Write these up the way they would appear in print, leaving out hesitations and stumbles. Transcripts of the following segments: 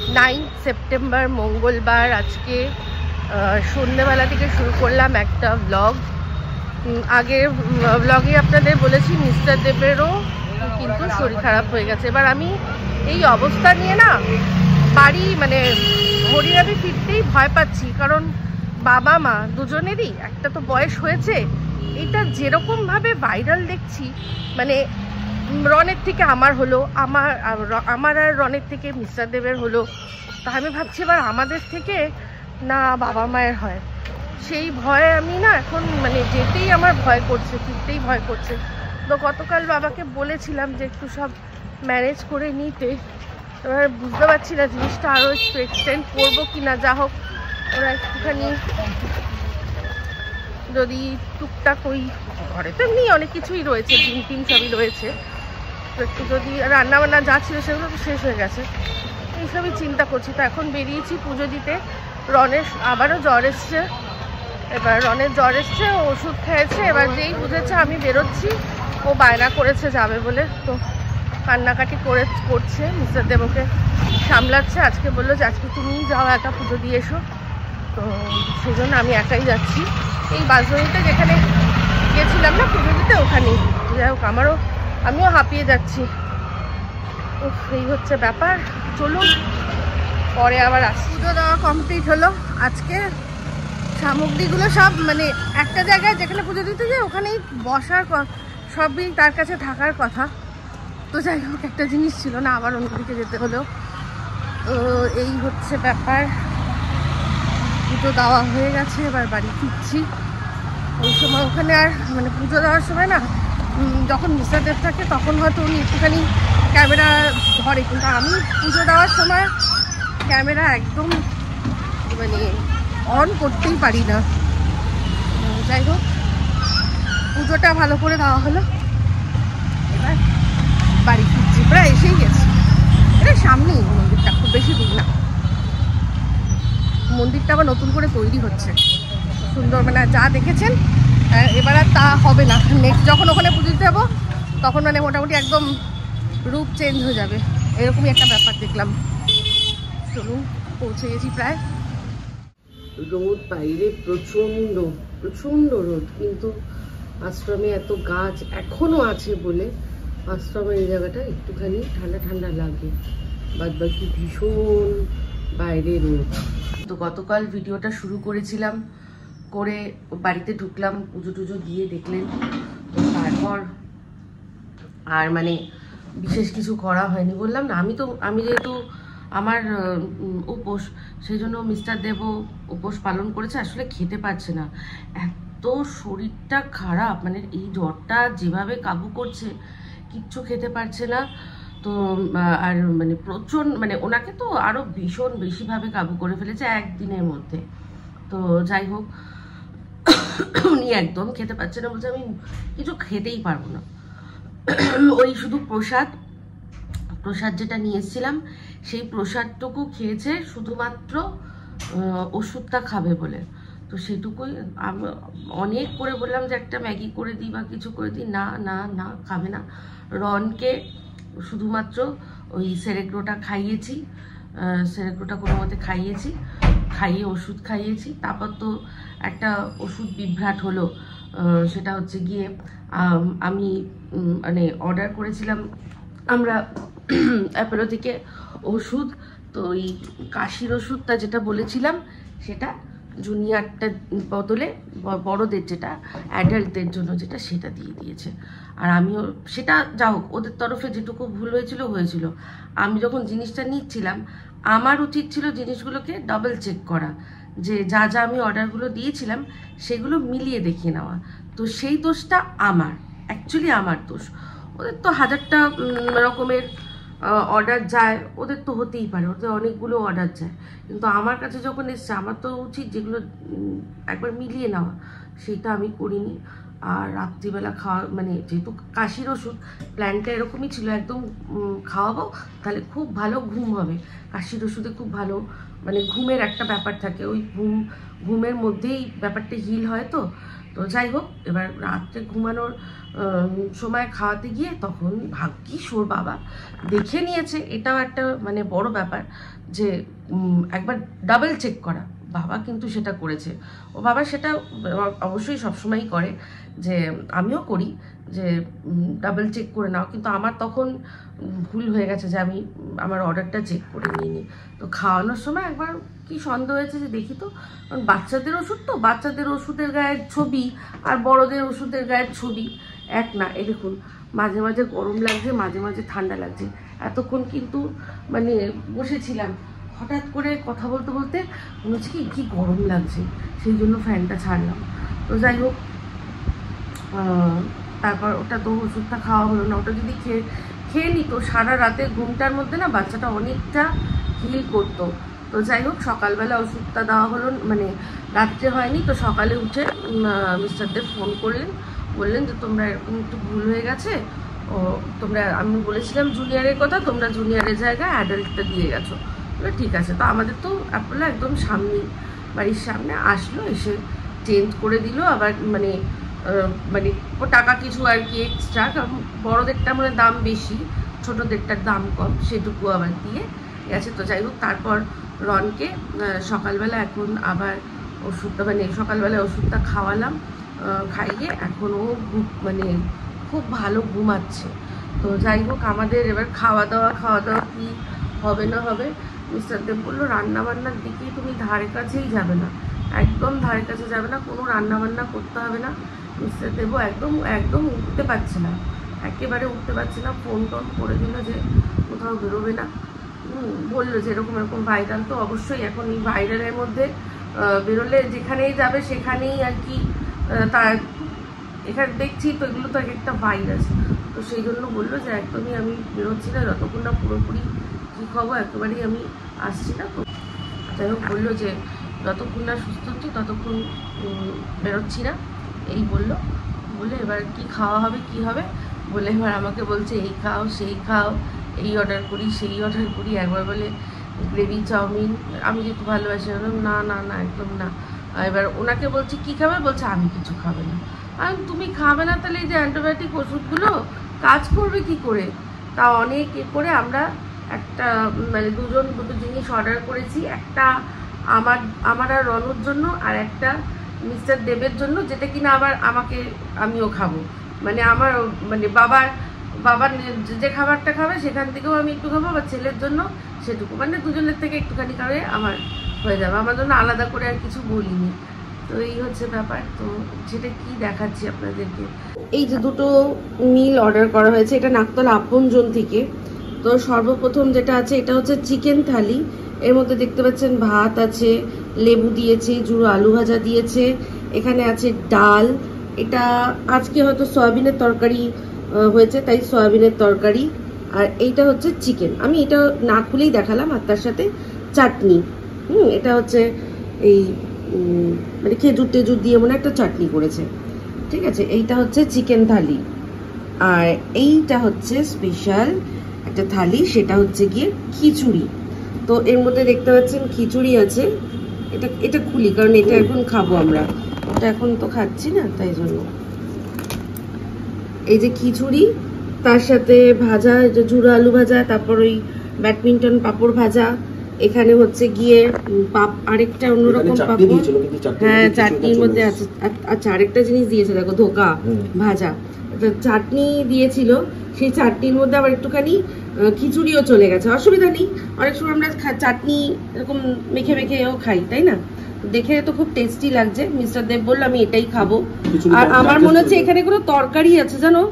9 September মঙ্গলবার। আজকে সন্ধ্যেবেলা থেকে শুরু করলাম একটা ব্লগ। আগের ব্লগে আপনাদের বলেছি মিস্টার দেবেরও কিন্তু শরীর খারাপ হয়ে গেছে। এবার আমি এই অবস্থা নিয়ে না বাড়ি মানে হরিয়াবি ফিরতেই ভয় পাচ্ছি, কারণ বাবা মা দুজনেরই একটা তো বয়স হয়েছে। এটা যেরকমভাবে ভাইরাল দেখছি, মানে রনের থেকে আমার হলো, আমার আর রনের থেকে মিস্টার দেবের হলো, তা আমি ভাবছি এবার আমাদের থেকে না বাবা মায়ের হয়। সেই ভয়ে আমি না এখন মানে যেতেই আমার ভয় করছে, ফিরতেই ভয় করছে। তো গতকাল বাবাকে বলেছিলাম যে একটু সব ম্যানেজ করে নিতে। এবার বুঝতে পারছি না জিনিসটা আরও একটু এক্সটেন্ড করবো কি না। যা হোক, ওরা একটুখানি যদি টুকটাক ওই ঘরে তো এমনি অনেক কিছুই রয়েছে, ডিম টিম সবই রয়েছে, তো একটু যদি রান্নাবান্না যা ছিল সেগুলো তো শেষ হয়ে গেছে, এইসবই চিন্তা করছি। তো এখন বেরিয়েছি পুজো দিতে। রনের আবারও জ্বর এসছে। এবার রনের জ্বর এসছে, ওষুধ খেয়েছে। এবার যেই বুঝেছে আমি বেরোচ্ছি, ও বায়না করেছে যাবে বলে, তো কান্নাকাটি করছে। মিস্টার দেবকে সামলাচ্ছে। আজকে বললো যে আজকে তুমি যাও, একা পুজো দিয়ে এসো। তো সেই জন্য আমি একাই যাচ্ছি। এই বাসজনিতে যেখানে গিয়েছিলাম না পুজো দিতে, ওখানেই। যাই হোক, আমিও হাঁপিয়ে যাচ্ছি। এই হচ্ছে ব্যাপার। চলুন পরে আবার আসি। পুজো দেওয়া কমপ্লিট হলো। আজকে সামগ্রীগুলো সব মানে একটা জায়গায় যেখানে পুজো দিতে যায় ওখানেই বসার, সবই তার কাছে থাকার কথা। তো যাই হোক, একটা জিনিস ছিল না, আবার অন্যদিকে যেতে হলো। তো এই হচ্ছে ব্যাপার। পুজো দেওয়া হয়ে গেছে, এবার বাড়ি ফিরছি। ওই সময় ওখানে আর মানে পুজো দেওয়ার সময় না, যখন মিস্টার দেব থাকে তখন হয়তো উনি একটুখানি ক্যামেরা ধরে, কিন্তু আমি পুজো দেওয়ার সময় ক্যামেরা একদম মানে অন করতেই পারি না। যাই হোক, পুজোটা ভালো করে দেওয়া হলো। এবার বাড়ি ফিরছি, প্রায় এসেই গেছি। এটা সামনেই মন্দিরটা, খুব বেশি দূর না। মন্দিরটা আবার নতুন করে তৈরি হচ্ছে, সুন্দর। মানে যা দেখেছেন এবার আর তা হবে না। নেক্সট যখন ওখানে পুজো দিতে যাবো তখন মানে মোটামুটি একদম রূপ চেঞ্জ হয়ে যাবে, এরকমই একটা ব্যাপার দেখলাম। চলুন, পৌঁছে গেছি প্রায়। রোদ বাইরে প্রচন্ড প্রচন্ড রোদ, কিন্তু আশ্রমে এত গাছ এখনো আছে বলে আশ্রমের এই জায়গাটা একটুখানি ঠান্ডা ঠান্ডা লাগে, বাদ বাকি ভীষণ বাইরে রোদ। তো গতকাল ভিডিওটা শুরু করেছিলাম, করে বাড়িতে ঢুকলাম, পুজো টুজো দিয়ে দেখলেন। তো তারপর আর মানে বিশেষ কিছু করা হয়নি। বললাম না, আমি যেহেতু আমার উপোস, সেই জন্য মিস্টার দেবও উপোস পালন করেছে। আসলে খেতে পারছে না, এত শরীরটা খারাপ, মানে এই জ্বরটা যেভাবে কাবু করছে, কিচ্ছু খেতে পারছে না। তো আর মানে প্রচণ্ড মানে ওনাকে তো আরও ভীষণ বেশিভাবে কাবু করে ফেলেছে একদিনের মধ্যে। তো যাই হোক, উনি একদম খেতে পারছে না, বলছে আমি কিছু খেতেই পারবো না। ওই শুধু প্রসাদ যেটা নিয়ে এসেছিলাম সেই প্রসাদটুকু খেয়েছে, শুধুমাত্র ওষুধটা খাবে বলে। তো সেটুকুই অনেক করে বললাম যে একটা ম্যাগি করে দিই বা কিছু করে দিই, না না না, খাবে না। রনকে শুধুমাত্র ওই সেরেগ্রোটা খাইয়েছি, সেরেগ্রোটা কোনো মতে খাইয়ে ওষুধ খাইয়েছি। তারপর তো একটা ওষুধ বিভ্রাট হলো, সেটা হচ্ছে গিয়ে আমি মানে অর্ডার করেছিলাম আমরা অ্যাপোলো থেকে ওষুধ। তো ওই কাশির ওষুধটা যেটা বলেছিলাম সেটা জুনিয়রটা বদলে বড়দের যেটা অ্যাডাল্টদের জন্য যেটা, সেটা দিয়ে দিয়েছে। আর আমিও সেটা, যা হোক, ওদের তরফে যেটুকু ভুল হয়েছিল। আমি যখন জিনিসটা নিচ্ছিলাম আমার উচিত ছিল জিনিসগুলোকে ডাবল চেক করা, যে যা যা আমি অর্ডারগুলো দিয়েছিলাম সেগুলো মিলিয়ে দেখিয়ে নেওয়া। তো সেই দোষটা অ্যাকচুয়ালি আমার দোষ। ওদের তো হাজারটা রকমের অর্ডার যায়, ওদের তো হতেই পারে, ওদের অনেকগুলো অর্ডার যায়, কিন্তু আমার কাছে যখন এসছে আমার তো উচিত যেগুলো একবার মিলিয়ে নেওয়া, সেটা আমি করিনি। আর রাত্রিবেলা খাওয়া মানে যেহেতু কাশির ওষুধ প্ল্যানটা এরকমই ছিল, একদম খাওয়াবো তাহলে খুব ভালো ঘুম হবে। কাশির ওষুধে খুব ভালো মানে ঘুমের একটা ব্যাপার থাকে, ওই ঘুমের মধ্যেই ব্যাপারটা হিল হয়। তো যাই হোক, এবার রাত্রে ঘুমানোর সময় খাওয়াতে গিয়ে তখন ভাগ্যিস ওর বাবা দেখে নিয়েছে। এটাও একটা মানে বড় ব্যাপার যে একবার ডাবল চেক করা, বাবা কিন্তু সেটা করেছে। ও বাবা সেটা অবশ্যই সবসময়ই করে, যে আমিও করি যে ডাবল চেক করে নাও, কিন্তু আমার তখন ভুল হয়ে গেছে যে আমি আমার অর্ডারটা চেক করে নিইনি। তো খাওয়ানোর সময় একবার কি সন্দেহ হয়েছে যে দেখি তো, কারণ বাচ্চাদের ওষুধ তো, বাচ্চাদের ওষুধের গায়ের ছবি আর বড়দের ওষুধের গায়ের ছবি এক না। এই দেখুন মাঝে মাঝে গরম লাগছে, মাঝে মাঝে ঠান্ডা লাগছে। এতক্ষণ কিন্তু মানে বসেছিলাম, হঠাৎ করে কথা বলতে বলতে মনে হচ্ছে কি গরম লাগছে, সেই জন্য ফ্যানটা ছাড়লাম। তো যাই হোক, তারপর ওটা তো ওষুধটা খাওয়া হলো না। ওটা যদি খেয়ে নিত সারা রাতে ঘুমটার মধ্যে না বাচ্চাটা অনেকটা হিল করতো। তো যাই হোক, সকালবেলা ওষুধটা দেওয়া হলো, মানে রাত্রে হয়নি। তো সকালে উঠে মিস্টার দেব ফোন করলেন, বললেন যে তোমরা এরকম একটু ভুল হয়ে গেছে, ও তোমরা আমি বলেছিলাম জুনিয়রের কথা, তোমরা জুনিয়রের জায়গায় অ্যাডাল্টটা দিয়ে গেছো। বলে ঠিক আছে। তো আমাদের তো অ্যাপোলো একদম সামনেই, বাড়ির সামনে আসলো, এসে চেঞ্জ করে দিল। আবার মানে ও টাকা কিছু আর কি এক্সট্রা, কারণ বড়োদেরটা মানে দাম বেশি, ছোটোদেরটার দাম কম, সেটুকু আবার দিয়ে গেছে। তো যাই হোক, তারপর রনকে সকালবেলা এখন আবার ওষুধটা মানে সকালবেলায় ওষুধটা খাওয়ালাম, খাইয়ে এখনও মানে খুব ভালো ঘুমাচ্ছে। তো যাই হোক, আমাদের এবার খাওয়া দাওয়া কি হবে না হবে, মিস্টার দেব বললো রান্নাবান্নার দিকে তুমি ধারে কাছেই যাবে না, একদম ধারে কাছে যাবে না, কোনো রান্নাবান্না করতে হবে না। মিস্টার দেবও একদম উঠতে পারছে না, একেবারে উঠতে পারছে না। ফোন টোন করে দিল যে কোথাও বেরোবে না। বললো যে এরকম ভাইরাল, তো অবশ্যই এখন এই ভাইরালের মধ্যে বেরোলে যেখানেই যাবে সেখানেই আর কি তার এখানে দেখছি তো এগুলো তো একটা ভাইরাস। তো সেই জন্য বললো যে একদমই আমি বেরোচ্ছি না, যতক্ষণ না পুরোপুরি ঠিক হবো একেবারেই আমি আসছি না। তো যাই হোক, বললো যে যতক্ষণ না সুস্থ হচ্ছি ততক্ষণ বেরোচ্ছি না, এই বললো। বলে এবার কি খাওয়া হবে কি হবে, বলে এবার আমাকে বলছে এই খাও সেই খাও, এই অর্ডার করি সেই অর্ডার করি। একবার বলে গ্রেভি চাউমিন, আমি যেহেতু ভালোবাসি, না না না একদম না। এবার ওনাকে বলছি কি খাবে, বলছে আমি কিছু খাবে না। আর তুমি খাবে না তাহলে এই যে অ্যান্টিবায়োটিক ওষুধগুলো কাজ করবে কি করে? তা অনেক করে আমরা একটা মানে দুটো জিনিস অর্ডার করেছি, একটা আমার আর রনুর জন্য, আর একটা মিস্টার দেবের জন্য, যেটা কিনা আবার আমিও খাবো। মানে আমার মানে বাবার যে খাবারটা খাবে সেখান থেকেও আমি একটু খাবো, আবার ছেলের জন্য সেটুকু, মানে দুজনের থেকে একটুখানি খাবে আমার হয়ে যাবে, আমার জন্য আলাদা করে আর কিছু বলিনি। তো এই হচ্ছে ব্যাপার। তো সেটা কি দেখাচ্ছি আপনাদেরকে। এই যে দুটো মিল অর্ডার করা হয়েছে, এটা নাকতলা আপনজন থেকে। তো সর্বপ্রথম যেটা আছে এটা হচ্ছে চিকেন থালি, এর মধ্যে দেখতে পাচ্ছেন ভাত আছে, লেবু দিয়েছে, জুড়ো আলু ভাজা দিয়েছে, এখানে আছে ডাল, এটা আজকে হয়তো সয়াবিনের তরকারি হয়েছে তাই সয়াবিনের তরকারি, আর এইটা হচ্ছে চিকেন। আমি এটা না খুলেই দেখালাম, আর তার সাথে চাটনি। এটা হচ্ছে এই মানে খেজুর টেজুর দিয়ে মনে একটা চাটনি করেছে, ঠিক আছে। এইটা হচ্ছে চিকেন থালি, আর এইটা হচ্ছে স্পেশাল একটা থালি, সেটা হচ্ছে গিয়ে খিচুড়ি। তো এর মধ্যে দেখতে পাচ্ছেন খিচুড়ি আছে, এটা খুলি কারণ এটা এখন খাবো আমরা, ওটা এখন তো খাচ্ছি না তাই জন্য। এই যে খিচুড়ি, তার সাথে ভাজা, যে ঝুড়ো আলু ভাজা, তারপর ওই ব্যাডমিন্টন পাপড় ভাজা, এখানে হচ্ছে গিয়ে আরেকটা অন্যরকম পাপড়, হ্যাঁ চাটনির মধ্যে আছে। আচ্ছা আরেকটা জিনিস দিয়েছে দেখো, ধোকা ভাজা, চাটনি দিয়েছিল, সেই চাটনির মধ্যে আবার একটুখানি খিচুড়িও চলে গেছে। অসুবিধা নেই, অনেক সময় আমরা চাটনি এরকম মেখে মেখেও খাই, তাই না? দেখে তো খুব টেস্টি লাগছে। মিস্টার দেব বললো আমি এটাই খাবো। আর আমার মনে হচ্ছে এখানে কোনো তরকারি আছে জানো,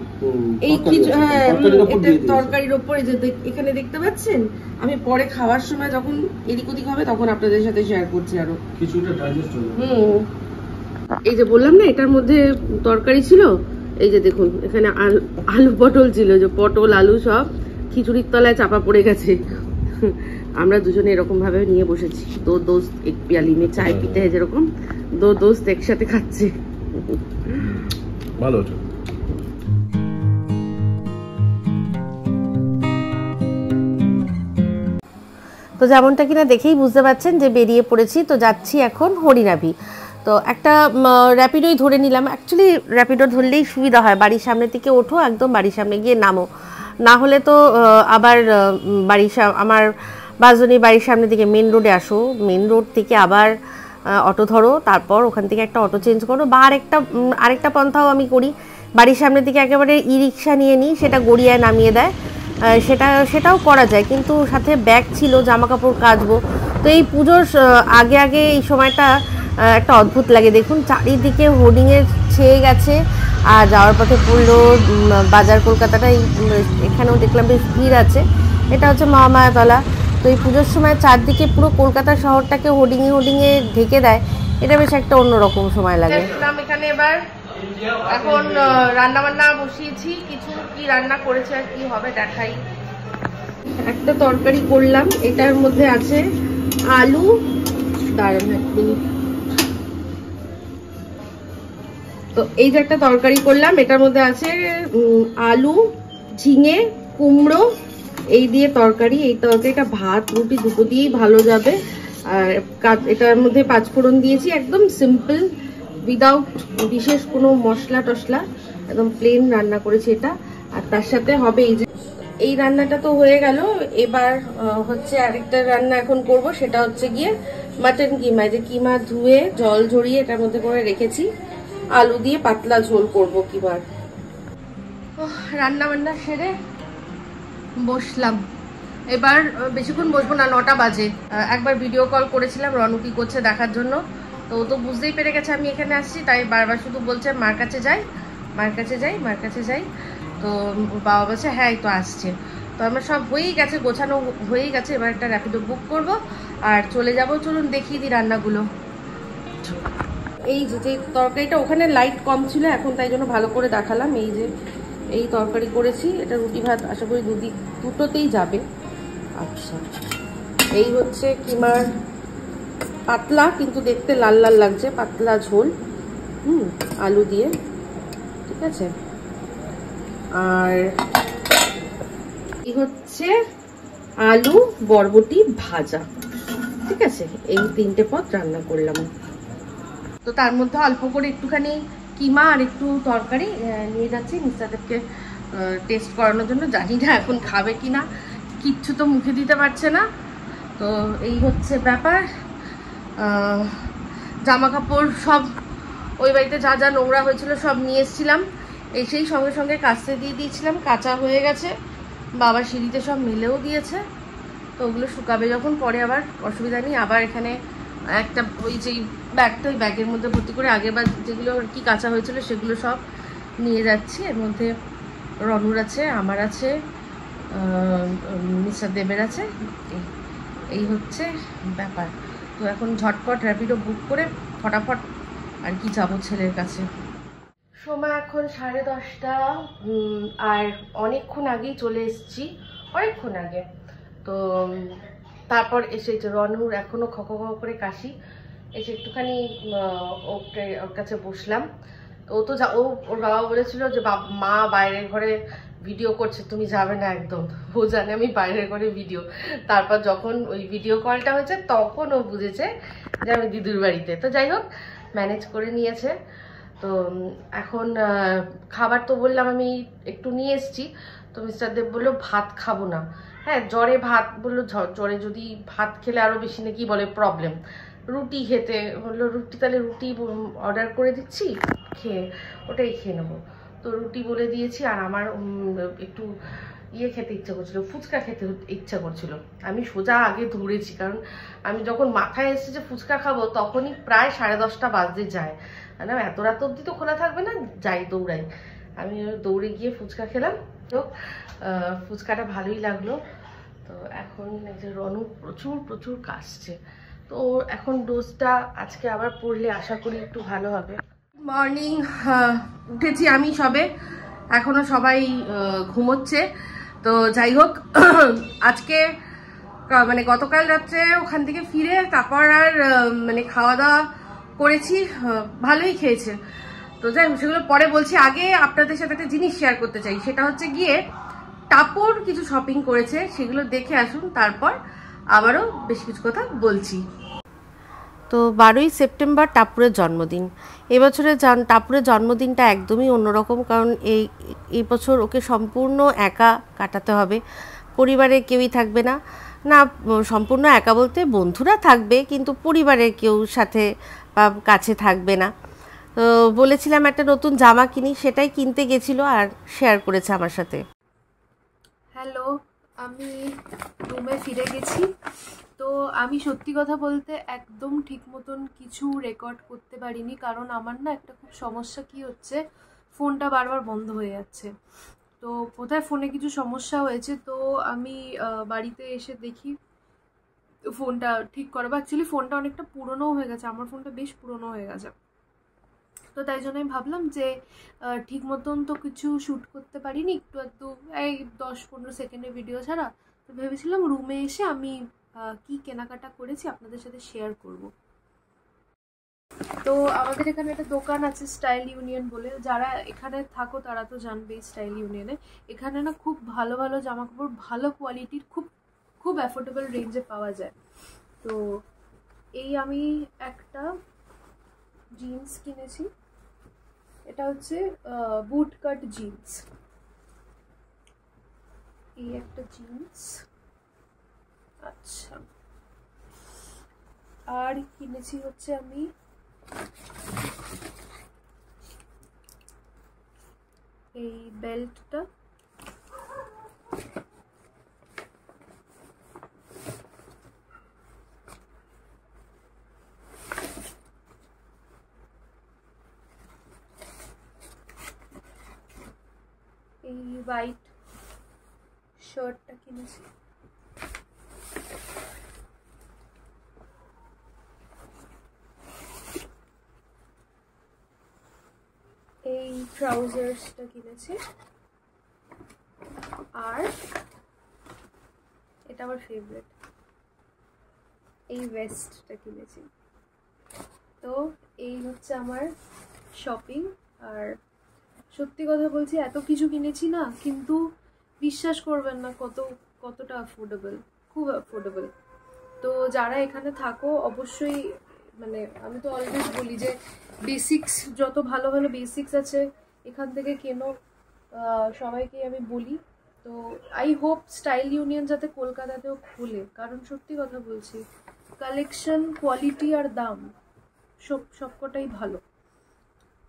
এই হ্যাঁ এটা তরকারির ওপরে যে এখানে দেখতে পাচ্ছেন, আমি পরে খাওয়ার সময় যখন এদিক ওদিক হবে তখন আপনাদের সাথে শেয়ার করছি আরো। এই যে বললাম না এটার মধ্যে তরকারি ছিল, এই যে দেখুন এখানে আলু পটল ছিল, যে পটল আলু সব খিচুড়ির তলায় চাপা পড়ে গেছে। আমরা দুজনে এরকম ভাবে নিয়ে বসেছি, দো দোস্ত এক পিয়ালি মে চায় পিতে, যেরকম দো দোস্ত একসাথে খাচ্ছে। ভালো হচ্ছে। তো যেমনটা কিনা দেখেই বুঝতে পারছেন যে বেরিয়ে পড়েছি। তো যাচ্ছি এখন হরিনাভি। তো একটা র্যাপিডোই ধরে নিলাম। অ্যাকচুয়ালি র্যাপিডো ধরলেই সুবিধা হয়, বাড়ির সামনে থেকে ওঠো, একদম বাড়ির সামনে গিয়ে নামো। না হলে তো আবার আমার বাসজনীর বাড়ির সামনে থেকে মেন রোডে আসো, মেন রোড থেকে আবার অটো ধরো, তারপর ওখান থেকে একটা অটো চেঞ্জ করো, বা আরেকটা পন্থাও আমি করি, বাড়ির সামনে থেকে একেবারে ই রিক্সা নিয়ে নিই, সেটা গড়িয়ায় নামিয়ে দেয়। সেটাও করা যায়, কিন্তু সাথে ব্যাগ ছিল, জামা কাপড় কাচবো। তো এই পুজোর আগে এই সময়টা একটা অদ্ভুত লাগে। দেখুন চারিদিকে হোর্ডিংয়ে ছেয়ে গেছে, আর যাওয়ার পথে পড়লো বাজার কলকাতাটা। এখানেও দেখলাম বেশ ভিড় আছে। এটা হচ্ছে মহামায়াতলা। তো এই পুজোর সময় চারদিকে পুরো কলকাতা শহরটাকে হোর্ডিংয়ে ঢেকে দেয়। এটা বেশ একটা অন্যরকম সময় লাগে। এখানে এবার এখন রান্না বান্না বসিয়েছি, কিছু কি রান্না করেছে আর কি হবে দেখাই। একটা তরকারি করলাম, এটার মধ্যে আছে আলু, দাঁড়ান একটু। তো এই যে একটা তরকারি করলাম, এটার মধ্যে আছে আলু, ঝিঙে, কুমড়ো, এই দিয়ে তরকারি। এই তরকারিটা ভাত রুটি দুটো দিয়েই ভালো যাবে। আর এটার মধ্যে পাঁচফোড়ন দিয়েছি, একদম সিম্পল, উইদাউট বিশেষ কোনো মশলা টশলা, একদম প্লেন রান্না করেছি এটা। আর তার সাথে হবে এই যে এই রান্নাটা তো হয়ে গেল। এবার হচ্ছে আরেকটা রান্না এখন করব, সেটা হচ্ছে গিয়ে মাটন কিমা। যে কিমা ধুয়ে জল ঝরিয়ে এটার মধ্যে করে রেখেছি, আলু দিয়ে পাতলা ঝোল করব কিমার। রান্না বান্না সেরে বসলাম। এবার বেশিক্ষণ বসবো না, 9টা বাজে। একবার ভিডিও কল করেছিলাম রনু কি করছে দেখার জন্য। তো ও তো বুঝতেই পেরে গেছে আমি এখানে আসছি, তাই বারবার শুধু বলছে মার কাছে যাই, মার কাছে যাই, মার কাছে যাই। তো বাবা বলছে হ্যাঁ এই তো আসছে। তো আমার সব হয়েই গেছে, গোছানো হয়েই গেছে। এবার একটা র্যাপিডো বুক করব আর চলে যাব। চলুন দেখিয়ে দিই রান্নাগুলো। এই যে তরকারিটা, ওখানে লাইট কম ছিল, এখন তাই জন্য ভালো করে দেখালাম। এই যে এই তরকারি করেছি, এটা রুটি ভাত আশা করি দুটোতেই যাবে। আচ্ছা, এই হচ্ছে কিমার পাতলা, কিন্তু দেখতে লাল লাল লাগছে, পাতলা ঝোল, আলু দিয়ে, ঠিক আছে। আর এই হচ্ছে আলু বরবটি ভাজা, ঠিক আছে। এই 3টে পদ রান্না করলাম। তো তার মধ্যে অল্প করে একটুখানি কিমা আর একটু তরকারি নিয়ে যাচ্ছি মিস্টারদেবকে টেস্ট করানোর জন্য। জানি না এখন খাবে কিনা, কিচ্ছু তো মুখে দিতে পারছে না। তো এই হচ্ছে ব্যাপার। জামা কাপড় সব ওই বাড়িতে যা যা নোংরা হয়েছিল সব নিয়ে এসেছিলাম, এসেই সঙ্গে সঙ্গে কাচতে দিয়ে দিয়েছিলাম, কাঁচা হয়ে গেছে। বাবা সিঁড়িতে সব মেলেও দিয়েছে। তো ওগুলো শুকাবে যখন, পরে আবার অসুবিধা নেই। আবার এখানে একটা ওই যেই ব্যাগটা, ওই ব্যাগের মধ্যে ভর্তি করে আগেরবার যেগুলো আর কি কাঁচা হয়েছিল সেগুলো সব নিয়ে যাচ্ছি। এর মধ্যে রনুর আছে, আমার আছে, মিস্টার দেবের আছে। এই হচ্ছে ব্যাপার। তো এখন ঝটপট র্যাপিডো বুক করে ফটাফট আর কি যাবো ছেলের কাছে। সময় এখন 10:30, আর অনেকক্ষণ আগেই চলে এসেছি, অনেকক্ষণ আগে। তো তারপর এসে যে রনুর এখনো খক করে কাশি, এসে একটুখানি ওর কাছে বসলাম। তো ও তো ওর বাবা বলেছিল যে মা বাইরের ঘরে ভিডিও করছে, তুমি যাবে না একদম। ও জানে আমি বাইরের ঘরে ভিডিও। তারপর যখন ওই ভিডিও কলটা হয়েছে তখন ও বুঝেছে যে আমি দিদুর বাড়িতে। তো যাই হোক, ম্যানেজ করে নিয়েছে। তো এখন খাবার তো বললাম আমি একটু নিয়ে এসেছি। তো মিস্টার দেব বললো ভাত খাবো না। হ্যাঁ, জ্বরে ভাত বললো, জ্বরে যদি ভাত খেলে আরও বেশি নাকি বলে প্রবলেম। রুটি খেতে বললো, রুটি তাহলে রুটি অর্ডার করে দিচ্ছি, ওটাই খেয়ে নেবো। তো রুটি বলে দিয়েছি। আর আমার একটু খেতে ইচ্ছা করছিল, ফুচকা খেতে ইচ্ছা করছিল। আমি সোজা আগে দৌড়েছি, কারণ আমি যখন মাথায় এসেছে যে ফুচকা খাবো তখনই প্রায় 10:30 বাজতে যায়। না এত রাত অবধি তো খোলা থাকবে না, যাই দৌড়াই। আমি দৌড়ে গিয়ে ফুচকা খেলাম। তো ফুচকাটা ভালোই লাগলো। তো এখন এই যে রনু প্রচুর কাশছে। তো এখন ডোজটা আজকে আবার পড়লে আশা করি একটু ভালো হবে। মর্নিং, উঠেছি আমি সবে, এখনো সবাই ঘুমোচ্ছে। তো যাই হোক, আজকে মানে গতকাল রাত্রে ওখান থেকে ফিরে তারপর আর মানে খাওয়া দাওয়া করেছি, ভালোই খেয়েছে। তো যাই সেগুলো পরে বলছি। আগে আপনাদের সাথে একটা জিনিস শেয়ার করতে চাই, সেটা হচ্ছে গিয়ে টাপুর কিছু শপিং করেছে, সেগুলো দেখে আসুন, তারপর আবারও বেশ কিছু কথা বলছি। তো 12ই সেপ্টেম্বর টাপুরের জন্মদিন। এবছরের টাপুরের জন্মদিনটা একদমই অন্যরকম, কারণ এই বছর ওকে সম্পূর্ণ একা কাটাতে হবে। পরিবারের কেউই থাকবে না, না সম্পূর্ণ একা বলতে বন্ধুরা থাকবে, কিন্তু পরিবারের কেউ সাথে বা কাছে থাকবে না। তো বলেছিলাম একটা নতুন জামা কিনি, সেটাই কিনতে গেছিলো আর শেয়ার করেছে আমার সাথে। হ্যালো, আমি রুমে ফিরে গেছি। তো আমি সত্যি কথা বলতে একদম ঠিক মতন কিছু রেকর্ড করতে পারিনি, কারণ আমার না একটা খুব সমস্যা কি হচ্ছে, ফোনটা বারবার বন্ধ হয়ে যাচ্ছে। তো কোথায় ফোনে কিছু সমস্যা হয়েছে, তো আমি বাড়িতে এসে দেখি ফোনটা ঠিক করবো। অ্যাকচুয়ালি ফোনটা অনেকটা পুরনোও হয়ে গেছে, আমার ফোনটা বেশ পুরনো হয়ে গেছে। তো তাই জন্য আমি ভাবলাম যে ঠিক মতন তো কিছু শ্যুট করতে পারিনি, একটু এই 10-15 সেকেন্ডের ভিডিও ছাড়া। তো ভেবেছিলাম রুমে এসে আমি কি কেনাকাটা করেছি আপনাদের সাথে শেয়ার করব। তো আমাদের এখানে একটা দোকান আছে স্টাইল ইউনিয়ন বলে, যারা এখানে থাকো তারা তো জানবেই স্টাইল ইউনিয়নে। এখানে না খুব ভালো ভালো জামাকাপড়, ভালো কোয়ালিটির, খুব অ্যাফোর্ডেবল রেঞ্জে পাওয়া যায়। তো এই আমি একটা জিন্স কিনেছি, এটা হচ্ছে বুট কাট জিন্স। এই একটা জিন্স। আচ্ছা, আর কিনেছি হচ্ছে আমি এই বেল্টটা, এই হোয়াইট শার্টটা কিনেছি, এই ট্রাউজার্সটা কিনেছি, আর এটা আমার ফেভারিট এই ভেস্টটা কিনেছি। তো এই হচ্ছে আমার শপিং। আর সত্যি কথা বলছি, এত কিছু কিনেছি না, কিন্তু বিশ্বাস করবেন না কতটা অ্যাফোর্ডেবল, খুব অ্যাফোর্ডেবল। তো যারা এখানে থাকো অবশ্যই, মানে আমি তো অলওয়েজ বলি যে বেসিক্স, যত ভালো ভালো বেসিক্স আছে এখান থেকে কেনো, সবাইকে আমি বলি। তো আই হোপ স্টাইল ইউনিয়ন যাতে কলকাতাতেও খোলে, কারণ সত্যি কথা বলছি কালেকশন, কোয়ালিটি আর দাম সবকটাই ভালো।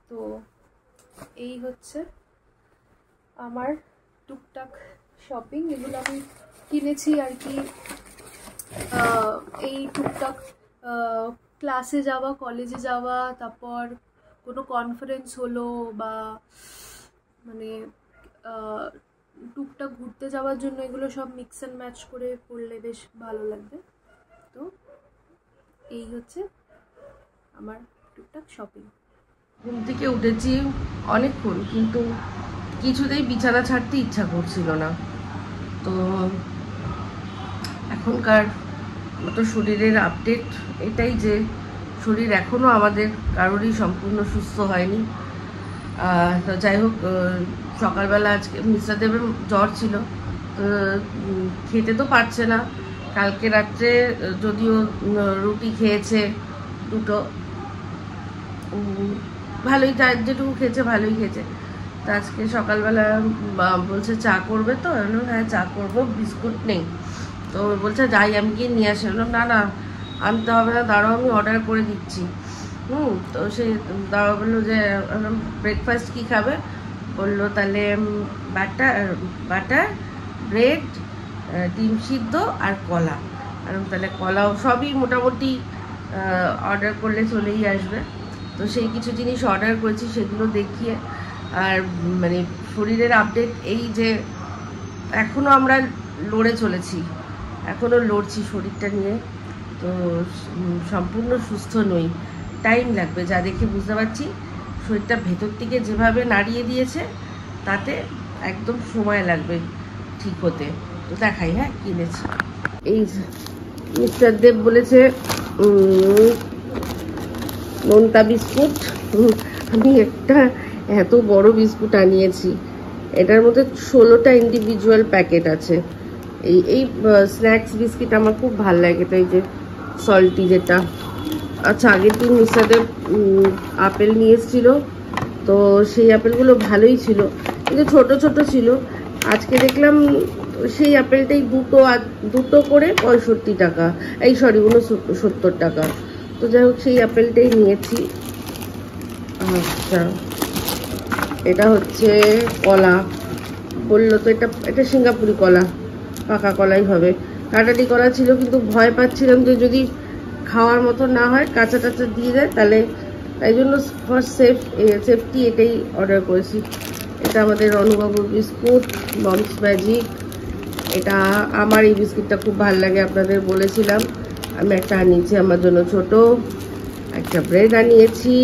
তো এই হচ্ছে আমার টুকটাক শপিং, এগুলো আমি কিনেছি আর কি এই টুকটাক ক্লাসে যাওয়া, কলেজে যাওয়া, তারপর কোনো কনফারেন্স হলো বা মানে টুকটাক ঘুরতে যাওয়ার জন্য, এগুলো সব মিক্স অ্যান্ড ম্যাচ করে পড়লে বেশ ভালো লাগবে। তো এই হচ্ছে আমার টুকটাক শপিং। ঘুম থেকে উঠেছি অনেকক্ষণ, কিন্তু কিছুতেই বিছানা ছাড়তে ইচ্ছা করছিল না। তো এখনকার মতো শরীরের আপডেট এটাই যে শরীর এখনও আমাদের কারোরই সম্পূর্ণ সুস্থ হয়নি। তো যাই হোক, সকালবেলা আজকে মিস্টার দেবের জ্বর ছিল, তো খেতে তো পারছে না। কালকে রাত্রে যদিও রুটি খেয়েছে দুটো, ভালোই, যেটুকু খেয়েছে ভালোই খেয়েছে। তো আজকে সকালবেলা বলছে চা করবে, তো হ্যাঁ চা করবো, বিস্কুট নেই। তো বলছে যাই আমি গিয়ে নিয়ে আসি। না না আনতে হবে না, দাঁড়াও আমি অর্ডার করে দিচ্ছি। তো সে দাঁড়া বললো যে ব্রেকফাস্ট কী খাবে, বললো তাহলে বাটার ব্রেড, ডিম সিদ্ধ আর কলা। আর তাহলে কলাও সবই মোটামুটি অর্ডার করলে চলেই আসবে। তো সেই কিছু জিনিস অর্ডার করেছি, সেগুলো দেখিয়ে। আর মানে শরীরের আপডেট এই যে এখনও আমরা লড়ে চলেছি, এখনও লড়ছি শরীরটা নিয়ে। তো সম্পূর্ণ সুস্থ নই, টাইম লাগবে। যা দেখে বুঝতে পারছি শরীরটা ভেতর থেকে যেভাবে নাড়িয়ে দিয়েছে, তাতে একদম সময় লাগবে ঠিক হতে। তো দেখাই, হ্যাঁ কিনেছি। এই মিস্টার দেব বলেছে নোনতা বিস্কুট, আমি একটা এত বড় বিস্কুট আনিয়েছি, এটার মধ্যে 16টা ইন্ডিভিজুয়াল প্যাকেট আছে। এই স্ন্যাক্স বিস্কিট আমার খুব ভালো লাগে। তো এই যে সল্টি যেটা, আচ্ছা আগের দিন মিস্টারদের আপেল নিয়ে এসেছিল, তো সেই আপেলগুলো ভালোই ছিল কিন্তু ছোট ছোট ছিল। আজকে দেখলাম সেই আপেলটাই দুটো করে 65 টাকা, এই সরি 69 টাকা। তো যাই হোক সেই আপেলটাই নিয়েছি। আচ্ছা এটা হচ্ছে কলা, বললো তো এটা সিঙ্গাপুরি কলা, পাকা কলাই হবে। কাটাটি করা ছিল কিন্তু ভয় পাচ্ছিলাম যে যদি খাওয়ার মতো না হয়, কাঁচা টাচা দিয়ে দেয় তাহলে, তাই জন্য ফার্স্ট সেফটি এটাই অর্ডার করেছি। এটা আমাদের রনুবাবুর বিস্কুট, মমস ম্যাজিক। এটা আমার এই বিস্কিটটা খুব ভালো লাগে, আপনাদের বলেছিলাম। আমি একটা আনিয়েছি আমার জন্য ছোট, একটা ব্রেড আনিয়েছি,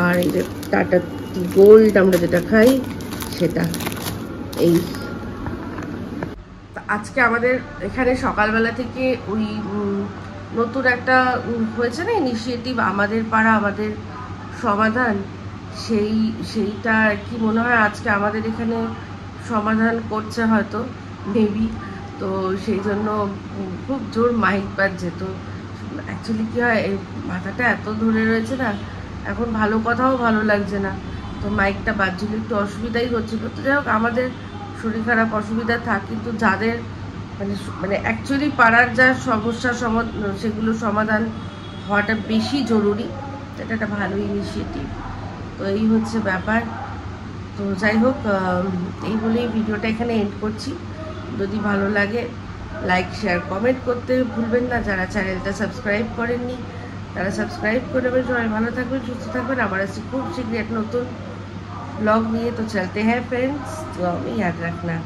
আর এই যে টাটা টি গোল্ড আমরা যেটা খাই সেটা। এই আজকে আমাদের এখানে সকালবেলা থেকে ওই নতুন একটা হয়েছে না ইনিশিয়েটিভ, আমাদের পাড়া আমাদের সমাধান, সেইটা কি মনে হয় আজকে আমাদের এখানে সমাধান করছে হয়তো, মেবি। তো সেই জন্য খুব জোর মাইক বাজছে। তো অ্যাকচুয়ালি কী হয়, এই মাথাটা এত ধরে রয়েছে না, এখন ভালো কথাও ভালো লাগছে না, তো মাইকটা বাজছিল একটু অসুবিধাই হচ্ছিল। তো যাই হোক, আমাদের শরীর খারাপ অসুবিধা থাক, কিন্তু যাদের মানে অ্যাকচুয়ালি পাড়ার যা সমস্যা সেগুলো সমাধান হওয়াটা বেশি জরুরি। এটা একটা ভালো ইনিশিয়েটিভ। তো এই হচ্ছে ব্যাপার। তো যাই হোক, এই বলেই ভিডিওটা এখানে এন্ড করছি। যদি ভালো লাগে লাইক শেয়ার কমেন্ট করতে ভুলবেন না। যারা চ্যানেলটা সাবস্ক্রাইব করেননি তারা সাবস্ক্রাইব করে দেবেন। সবাই ভালো থাকবেন, সুস্থ থাকবেন। আবার আসছি খুব শীঘ্রই এক নতুন ব্লগ নিয়ে। তো চলতে হ্যাঁ फ्रेंड्स, तो याद रखना।